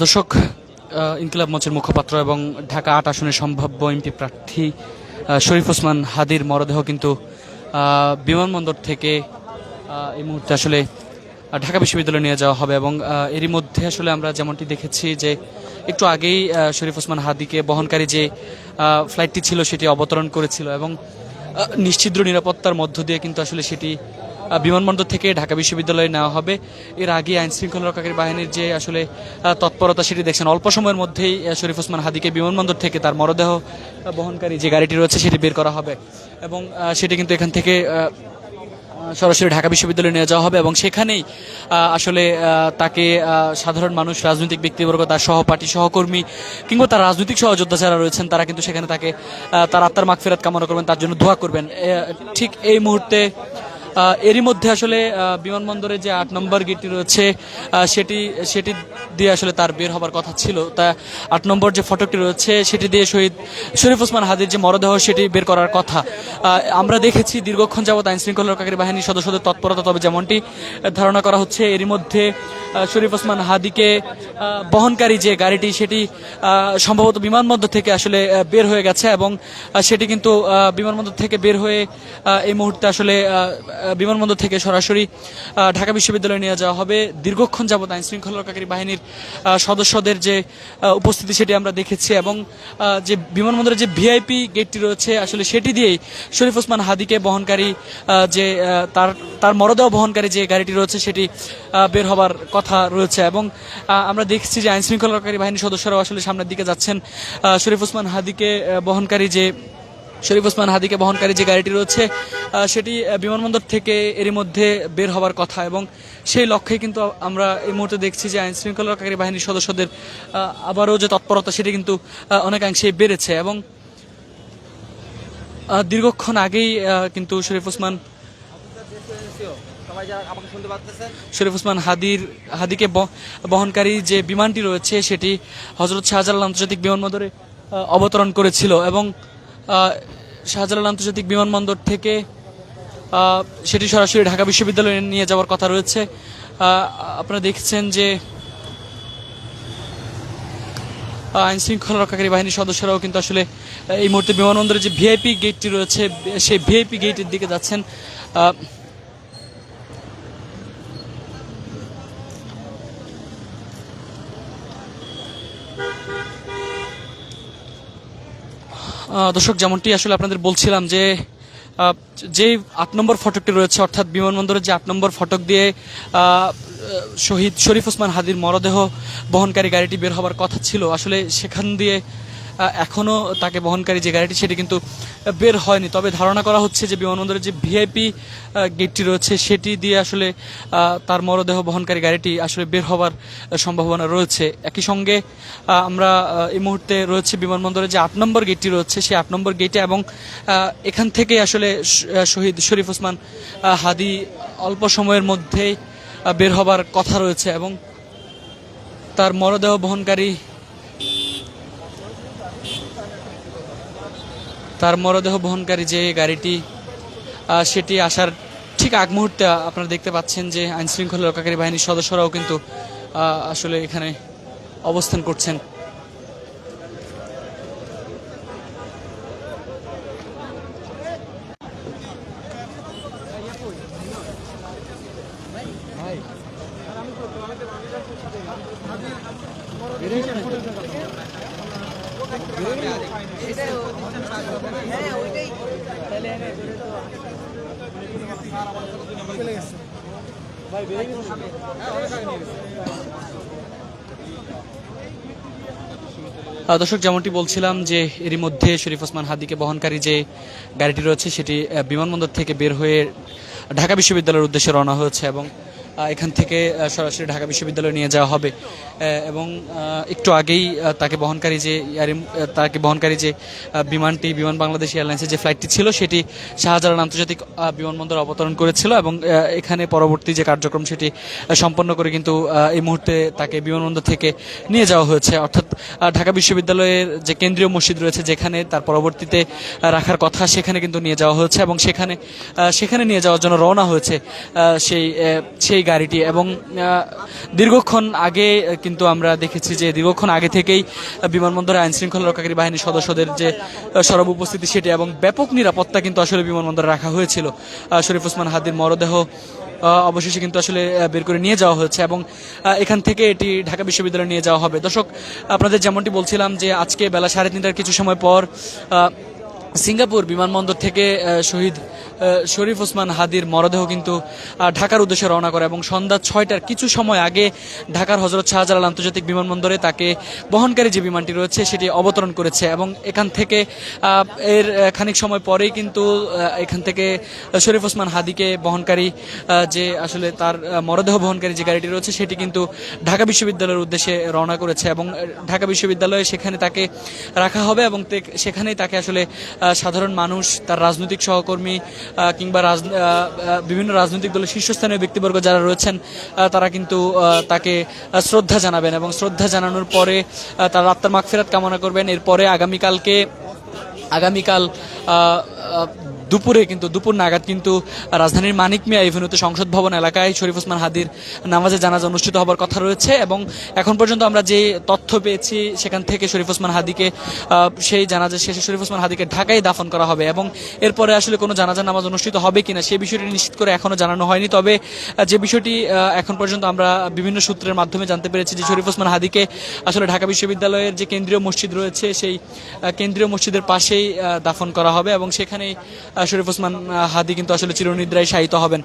দর্শক, ইনকিলাব মঞ্চের মুখপাত্র এবং ঢাকা ৮ আসনের সম্ভাব্য এমপি প্রার্থী শরীফ ওসমান হাদির মরদেহ কিন্তু বিমানবন্দর থেকে এই মুহূর্তে আসলে ঢাকা বিশ্ববিদ্যালয়ে নিয়ে যাওয়া হবে এবং এরই মধ্যে আসলে আমরা যেমনটি দেখেছি যে একটু আগেই শরীফ ওসমান হাদিকে বহনকারী যে ফ্লাইটটি ছিল সেটি অবতরণ করেছিল এবং নিশ্চিদ্র নিরাপত্তার মধ্য দিয়ে কিন্তু আসলে সেটি বিমানবন্দর থেকে ঢাকা বিশ্ববিদ্যালয়ে নেওয়া হবে। এর আগে আইন শৃঙ্খলা রক্ষাকারী বাহিনীর যে আসলে তৎপরতা সেটি দেখছেন, অল্প সময়ের মধ্যেই শরীফ ওসমান হাদিকে বিমানবন্দর থেকে তার মরদেহ বহনকারী যে গাড়িটি রয়েছে সেটি বের করা হবে এবং সেটি কিন্তু এখান থেকে সরাসরি ঢাকা বিশ্ববিদ্যালয়ে নিয়ে যাওয়া হবে এবং সেখানেই আসলে তাকে সাধারণ মানুষ, রাজনৈতিক ব্যক্তিবর্গ, তার সহপাঠী, সহকর্মী কিংবা তার রাজনৈতিক সহযোদ্ধা যারা রয়েছেন তারা কিন্তু সেখানে তাকে তার আত্মার মাগফিরাত কামনা করবেন, তার জন্য দোয়া করবেন। ঠিক এই মুহূর্তে এরই মধ্যে আসলে বিমানবন্দরে যে ৮ নম্বর গেটটি রয়েছে সেটি দিয়ে আসলে তার বের হবার কথা ছিল। তা ৮ নম্বর যে ফটকটি রয়েছে সেটি দিয়ে শহীদ শরীফ ওসমান হাদির যে মরদেহ সেটি বের করার কথা। আমরা দেখেছি দীর্ঘক্ষণ যাবৎ আইন শৃঙ্খলা রক্ষাকারী বাহিনীর সদস্যদের তৎপরতা, তবে যেমনটি ধারণা করা হচ্ছে এরই মধ্যে শরীফ ওসমান হাদিকে বহনকারী যে গাড়িটি সেটি সম্ভবত বিমানবন্দর থেকে আসলে বের হয়ে গেছে এবং সেটি কিন্তু বিমানবন্দর থেকে বের হয়ে এই মুহূর্তে আসলে বিমানবন্দর থেকে সরাসরি ঢাকা বিশ্ববিদ্যালয়ে নিয়ে যাওয়া হবে। দীর্ঘক্ষণ যাবৎ আইন শৃঙ্খলা রক্ষাকারী বাহিনীর সদস্যদের যে উপস্থিতি সেটি আমরা দেখেছি এবং যে বিমানবন্দরের যে ভিআইপি গেটটি রয়েছে আসলে সেটি দিয়েই শরীফ ওসমান হাদিকে বহনকারী যে তার মরদেহ বহনকারী যে গাড়িটি রয়েছে সেটি বের হবার কথা রয়েছে এবং আমরা দেখছি যে আইন শৃঙ্খলা রক্ষাকারী বাহিনীর সদস্যরাও আসলে সামনের দিকে যাচ্ছেন। শরীফ ওসমান হাদিকে বহনকারী যে গাড়িটি রয়েছে সেটি বিমানবন্দর থেকে এরই মধ্যে বের হবার কথা এবং সেই লক্ষ্যে কিন্তু আমরা এই মুহূর্তে দেখছি যে আইন শৃঙ্খলা রক্ষাকারী বাহিনীর সদস্যদের আবারও যে তৎপরতা সেটি কিন্তু অনেকাংশে বেড়েছে এবং দীর্ঘক্ষণ আগেই কিন্তু শরীফ ওসমান হাদিকে বহনকারী যে বিমানটি রয়েছে সেটি হযরত শাহজালাল আন্তর্জাতিক বিমানবন্দরে অবতরণ করেছিল এবং শাহজালাল আন্তর্জাতিক বিমানবন্দর থেকে সেটি সরাসরি ঢাকা বিশ্ববিদ্যালয়ে নিয়ে যাওয়ার কথা রয়েছে। আপনারা দেখছেন যে আইন শৃঙ্খলা রক্ষাকারী বাহিনীর সদস্যরাও কিন্তু আসলে এই মুহূর্তে বিমানবন্দরের যে ভিআইপি গেটটি রয়েছে সেই ভিআইপি গেটের দিকে যাচ্ছেন। দর্শক, যেমনটি আসলে আপনাদের বলছিলাম যে ৮ নম্বর ফটকটি রয়েছে অর্থাৎ বিমানবন্দরের যে ৮ নম্বর ফটক দিয়ে শহীদ শরীফ ওসমান হাদির মরদেহ বহনকারী গাড়িটি বের হবার কথা ছিল, আসলে সেখান দিয়ে এখনও তাকে বহনকারী যে গাড়িটি সেটি কিন্তু বের হয়নি। তবে ধারণা করা হচ্ছে যে বিমানবন্দরের যে ভিআইপি গেটটি রয়েছে সেটি দিয়ে আসলে তার মরদেহ বহনকারী গাড়িটি আসলে বের হবার সম্ভাবনা রয়েছে। একই সঙ্গে আমরা এই মুহূর্তে রয়েছে বিমানবন্দরের যে ৮ নম্বর গেটটি রয়েছে সেই ৮ নম্বর গেটে এবং এখান থেকে আসলে শহীদ শরীফ ওসমান হাদি অল্প সময়ের মধ্যেই বের হবার কথা রয়েছে এবং তার মরদেহ বহনকারী যে গাড়িটি সেটি আসার ঠিক আগ মুহূর্তে আপনারা দেখতে পাচ্ছেন যে আইন শৃঙ্খলা রক্ষাকারী বাহিনীর সদস্যরাও কিন্তু আসলে এখানে অবস্থান করছেন। দর্শক, যেমনটি বলছিলাম যে এরই মধ্যে শরীফ ওসমান হাদিকে বহনকারী যে গাড়িটি রয়েছে সেটি বিমানবন্দর থেকে বের হয়ে ঢাকা বিশ্ববিদ্যালয়ের উদ্দেশ্যে রওনা হয়েছে এবং এখান থেকে সরাসরি ঢাকা বিশ্ববিদ্যালয়ে নিয়ে যাওয়া হবে এবং একটু আগেই তাকে বহনকারী যে বিমান বাংলাদেশ এয়ারলাইন্সের যে ফ্লাইটটি ছিল সেটি শাহজালাল আন্তর্জাতিক বিমানবন্দরে অবতরণ করেছিল এবং এখানে পরবর্তী যে কার্যক্রম সেটি সম্পন্ন করে কিন্তু এই মুহূর্তে তাকে বিমানবন্দর থেকে নিয়ে যাওয়া হয়েছে অর্থাৎ ঢাকা বিশ্ববিদ্যালয়ের যে কেন্দ্রীয় মসজিদ রয়েছে যেখানে তার পরবর্তীতে রাখার কথা সেখানে কিন্তু নিয়ে যাওয়া হয়েছে এবং সেখানে নিয়ে যাওয়ার জন্য রওনা হয়েছে সেই এই গাড়িটি এবং দীর্ঘক্ষণ আগে কিন্তু আমরা দেখেছি যে দীর্ঘক্ষণ আগে থেকেই বিমানবন্দরে আইন শৃঙ্খলা রক্ষাকারী বাহিনীর সদস্যদের যে সরব উপস্থিতি সেটি এবং ব্যাপক নিরাপত্তা কিন্তু আসলে বিমানবন্দরে রাখা হয়েছিল। শরীফ ওসমান হাদির মরদেহ অবশেষে কিন্তু আসলে বের করে নিয়ে যাওয়া হয়েছে এবং এখান থেকে এটি ঢাকা বিশ্ববিদ্যালয়ে নিয়ে যাওয়া হবে। দর্শক, আপনাদের যেমনটি বলছিলাম যে আজকে বেলা 3:30টার কিছু সময় পর সিঙ্গাপুর বিমানবন্দর থেকে শহীদ শরীফ ওসমান হাদির মরদেহ কিন্তু ঢাকার উদ্দেশ্যে রওনা করে এবং সন্ধ্যা 6টার কিছু সময় আগে ঢাকার হযরত শাহজালাল আন্তর্জাতিক বিমানবন্দরে তাকে বহনকারী যে বিমানটি রয়েছে সেটি অবতরণ করেছে এবং এখান থেকে এর খানিক সময় পরেই কিন্তু এখান থেকে শরীফ ওসমান হাদিকে বহনকারী যে আসলে তার মরদেহ বহনকারী যে গাড়িটি রয়েছে সেটি কিন্তু ঢাকা বিশ্ববিদ্যালয়ের উদ্দেশ্যে রওনা করেছে এবং ঢাকা বিশ্ববিদ্যালয়ে সেখানে তাকে রাখা হবে এবং সেখানেই তাকে আসলে সাধারণ মানুষ, তার রাজনৈতিক সহকর্মী কিংবা বিভিন্ন রাজনৈতিক দলের শীর্ষস্থানীয় ব্যক্তিবর্গ যারা রয়েছেন তারা কিন্তু তাকে শ্রদ্ধা জানাবেন এবং শ্রদ্ধা জানানোর পরে তার আত্মার মাগফিরাত কামনা করবেন। এরপরে আগামীকাল দুপুর নাগাদ কিন্তু রাজধানীর মানিক মিয়া এভিনিউতে সংসদ ভবন এলাকায় শরীফ ওসমান হাদির নামাজে জানাজা অনুষ্ঠিত হবার কথা রয়েছে এবং এখন পর্যন্ত আমরা যে তথ্য পেয়েছি সেখান থেকে শরীফ ওসমান হাদিকে সেই জানাজা শেষে শরীফ ওসমান হাদিকে ঢাকায় দাফন করা হবে এবং এরপরে আসলে কোনো জানাজা নামাজ অনুষ্ঠিত হবে কিনা সেই বিষয়টি নিশ্চিত করে এখনো জানানো হয়নি। তবে যে বিষয়টি এখন পর্যন্ত আমরা বিভিন্ন সূত্রের মাধ্যমে জানতে পেরেছি যে শরীফ ওসমান হাদিকে আসলে ঢাকা বিশ্ববিদ্যালয়ের যে কেন্দ্রীয় মসজিদ রয়েছে সেই কেন্দ্রীয় মসজিদের পাশেই দাফন করা হবে এবং সেখানেই শরীফ ওসমান হাদি কিন্তু আসলে চিরনিদ্রায় শায়িত হবেন।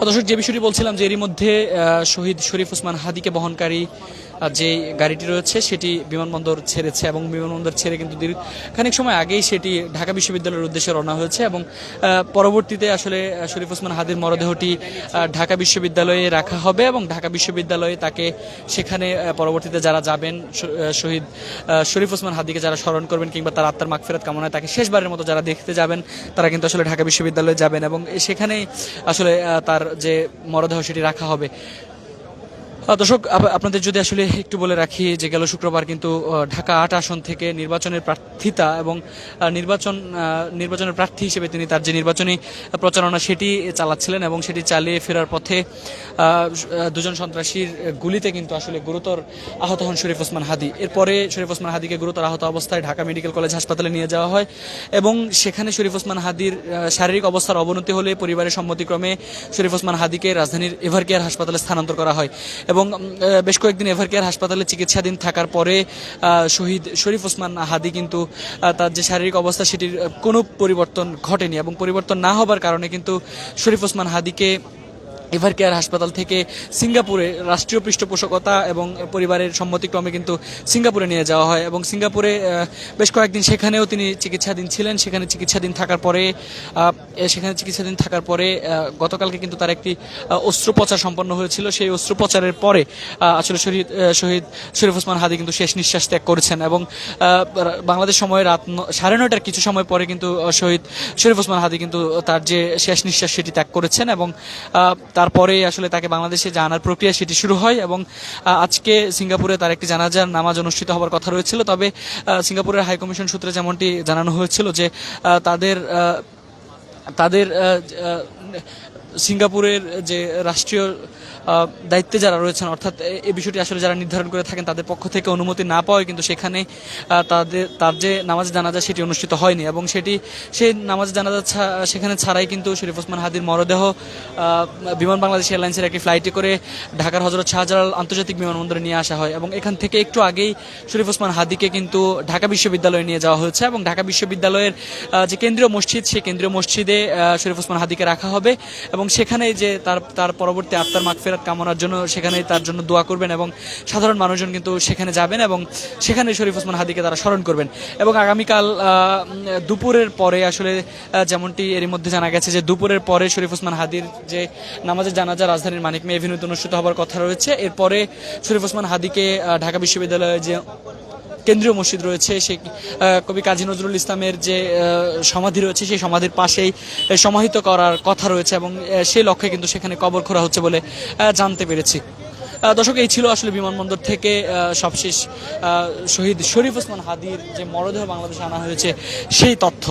দর্শক, যে বিষয়টি বলছিলাম যে এরই মধ্যে শহীদ শরীফ ওসমান হাদিকে বহনকারী যে গাড়িটি রয়েছে সেটি বিমানবন্দর ছেড়েছে এবং বিমানবন্দর ছেড়ে কিন্তু খানিক সময় আগেই সেটি ঢাকা বিশ্ববিদ্যালয়ের উদ্দেশ্যে রওনা হয়েছে এবং পরবর্তীতে আসলে শরীফ ওসমান হাদির মরদেহটি ঢাকা বিশ্ববিদ্যালয়ে রাখা হবে এবং ঢাকা বিশ্ববিদ্যালয়ে তাকে সেখানে পরবর্তীতে যারা যাবেন শহীদ শরীফ ওসমান হাদিকে যারা স্মরণ করবেন কিংবা তার আত্মার মাগফিরাত কামনায় তাকে শেষবারের মতো যারা দেখতে যাবেন তারা কিন্তু আসলে ঢাকা বিশ্ববিদ্যালয়ে যাবেন এবং সেখানেই আসলে তার যে মরদেহ সেটি রাখা হবে। দর্শক, আপনাদের যদি আসলে একটু বলে রাখি যে গেল শুক্রবার কিন্তু ঢাকা ৮ আসন থেকে নির্বাচনের প্রার্থিতা এবং নির্বাচনের প্রার্থী হিসেবে তিনি তার যে নির্বাচনী প্রচারণা সেটি চালাচ্ছিলেন এবং সেটি চালিয়ে ফেরার পথে দুজন সন্ত্রাসীর গুলিতে কিন্তু আসলে গুরুতর আহত হন শরীফ ওসমান হাদি। এরপরে শরীফ ওসমান হাদিকে গুরুতর আহত অবস্থায় ঢাকা মেডিকেল কলেজ হাসপাতালে নিয়ে যাওয়া হয় এবং সেখানে শরীফ ওসমান হাদির শারীরিক অবস্থার অবনতি হলে পরিবারের সম্মতিক্রমে শরীফ ওসমান হাদিকে রাজধানীর এভারকেয়ার হাসপাতালে স্থানান্তর করা হয় এবং বেশ কয়েকদিন এভারকেয়ার হাসপাতালে চিকিৎসাধীন থাকার পরে শহীদ শরীফ ওসমান হাদি কিন্তু তার যে শারীরিক অবস্থা সেটির কোনো পরিবর্তন ঘটেনি এবং পরিবর্তন না হবার কারণে কিন্তু শরীফ ওসমান হাদিকে এভারকেয়ার হাসপাতাল থেকে সিঙ্গাপুরে রাষ্ট্রীয় পৃষ্ঠপোষকতা এবং পরিবারের সম্মতিক্রমে কিন্তু সিঙ্গাপুরে নিয়ে যাওয়া হয় এবং সিঙ্গাপুরে বেশ কয়েকদিন সেখানেও তিনি চিকিৎসাধীন ছিলেন। সেখানে চিকিৎসাধীন থাকার পরে গতকালকে কিন্তু তার একটি অস্ত্রোপচার সম্পন্ন হয়েছিল। সেই অস্ত্রোপচারের পরে আসলে শহীদ শরীফ ওসমান হাদি কিন্তু শেষ নিঃশ্বাস ত্যাগ করেছেন এবং বাংলাদেশ সময় রাত 9:30টার কিছু সময় পরে কিন্তু শহীদ শরীফ ওসমান হাদি কিন্তু তার যে শেষ নিঃশ্বাস সেটি ত্যাগ করেছেন এবং তারপরে আসলে তাকে বাংলাদেশে জানার প্রক্রিয়া সেটি শুরু হয় এবং আজকে সিঙ্গাপুরে তার একটি জানাজার নামাজ অনুষ্ঠিত হওয়ার কথা রয়েছিল। তবে সিঙ্গাপুরের হাইকমিশন সূত্রে যেমনটি জানানো হয়েছিল যে তাদের সিঙ্গাপুরের যে রাষ্ট্রীয় দায়িত্বে যারা রয়েছেন অর্থাৎ এই বিষয়টি আসলে যারা নির্ধারণ করে থাকেন তাদের পক্ষ থেকে অনুমতি না পাওয়ায় কিন্তু সেখানে তার যে নামাজ জানাজা সেটি অনুষ্ঠিত হয়নি এবং সেই নামাজ জানাজা সেখানে ছাড়াই কিন্তু শরীফ ওসমান হাদির মরদেহ বিমান বাংলাদেশ এয়ারলাইন্সের একটি ফ্লাইটে করে ঢাকার হযরত শাহজালাল আন্তর্জাতিক বিমানবন্দরে নিয়ে আসা হয় এবং এখান থেকে একটু আগেই শরীফ ওসমান হাদিকে কিন্তু ঢাকা বিশ্ববিদ্যালয়ে নিয়ে যাওয়া হয়েছে এবং ঢাকা বিশ্ববিদ্যালয়ের যে কেন্দ্রীয় মসজিদ সেই কেন্দ্রীয় মসজিদে শরীফ ওসমান হাদিকে রাখা হবে এবং সেখানে যে তার পরবর্তী আত্মার মাগফিরাত কামনার জন্য সেখানে তার জন্য দোয়া করবেন এবং সাধারণ মানুষজন কিন্তু সেখানে যাবেন এবং সেখানে শরীফ ওসমান হাদিকে তারা স্মরণ করবেন এবং আগামীকাল দুপুরের পরে আসলে যেমনটি এরই মধ্যে জানা গেছে যে দুপুরের পরে শরীফ ওসমান হাদির যে নামাজের জানাজা রাজধানীর মানিক মিয়া এভিনিউতে অনুষ্ঠিত হওয়ার কথা রয়েছে। এরপরে শরীফ ওসমান হাদিকে ঢাকা বিশ্ববিদ্যালয়ের যে কেন্দ্রীয় মসজিদ রয়েছে সেই কবি কাজী নজরুল ইসলামের যে সমাধি রয়েছে সেই সমাধির পাশেই সমাহিত করার কথা রয়েছে এবং সেই লক্ষ্যে কিন্তু সেখানে কবর খোঁড়া হচ্ছে বলে জানতে পেরেছি। দর্শক, এই ছিল আসলে বিমানবন্দর থেকে সবশেষ শহীদ শরীফ ওসমান হাদির যে মরদেহ বাংলাদেশে আনা হয়েছে সেই তথ্য।